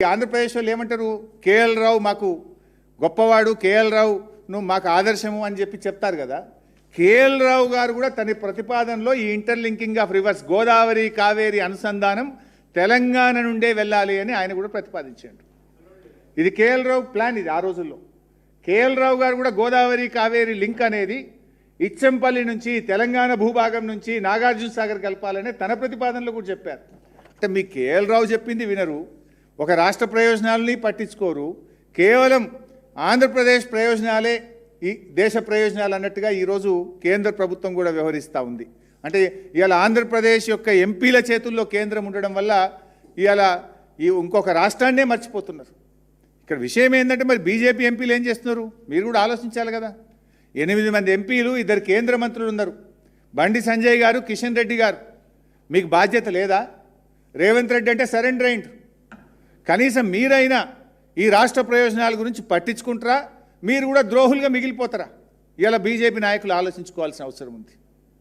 ఆంధ్రప్రదేశ్ వాళ్ళు ఏమంటారు, కేఎల్ రావు మాకు గొప్పవాడు, కేఎల్ రావు నువ్వు మాకు ఆదర్శము అని చెప్పి చెప్తారు కదా. కేఎల్ రావు గారు కూడా తన ప్రతిపాదనలో ఈ interlinking of reverse Godavari Kaveri అనుసంధానం తెలంగాణ నుండే వెళ్ళాలి అని ఆయన కూడా ప్రతిపాదించాడు. ఇది కేఎల్ రావు ప్లాన్. ఇది ఆ రోజుల్లో కేఎల్ రావు గారు కూడా గోదావరి కావేరి లింక్ అనేది ఇచ్చంపల్లి నుంచి తెలంగాణ భూభాగం నుంచి నాగార్జున సాగర్ కలపాలని తన ప్రతిపాదనలో కూడా చెప్పారు. అంటే మీ కేఎల్ రావు చెప్పింది వినరు, ఒక రాష్ట్ర ప్రయోజనాలని పట్టించుకోరు, కేవలం ఆంధ్రప్రదేశ్ ప్రయోజనాలే ఈ దేశ ప్రయోజనాలు అన్నట్టుగా ఈరోజు కేంద్ర ప్రభుత్వం కూడా వ్యవహరిస్తూ ఉంది. అంటే ఇవాళ ఆంధ్రప్రదేశ్ యొక్క ఎంపీల చేతుల్లో కేంద్రం ఉండడం వల్ల ఇవాళ ఇంకొక రాష్ట్రాన్నే మర్చిపోతున్నారు. ఇక్కడ విషయం ఏంటంటే మరి బీజేపీ ఎంపీలు ఏం చేస్తున్నారు మీరు కూడా ఆలోచించాలి కదా. 8 మంది ఎంపీలు, 2 కేంద్ర మంత్రులు ఉన్నారు, బండి సంజయ్ గారు, కిషన్ రెడ్డి గారు. మీకు బాధ్యత లేదా? రేవంత్ రెడ్డి అంటే సరెండర్ అయిండు. కనీసం మీరైనా ఈ రాష్ట్ర ప్రయోజనాల గురించి పట్టించుకుంటారా? మీరు కూడా ద్రోహులుగా మిగిలిపోతారా? ఇలా బీజేపీ నాయకులు ఆలోచించుకోవాల్సిన అవసరం ఉంది.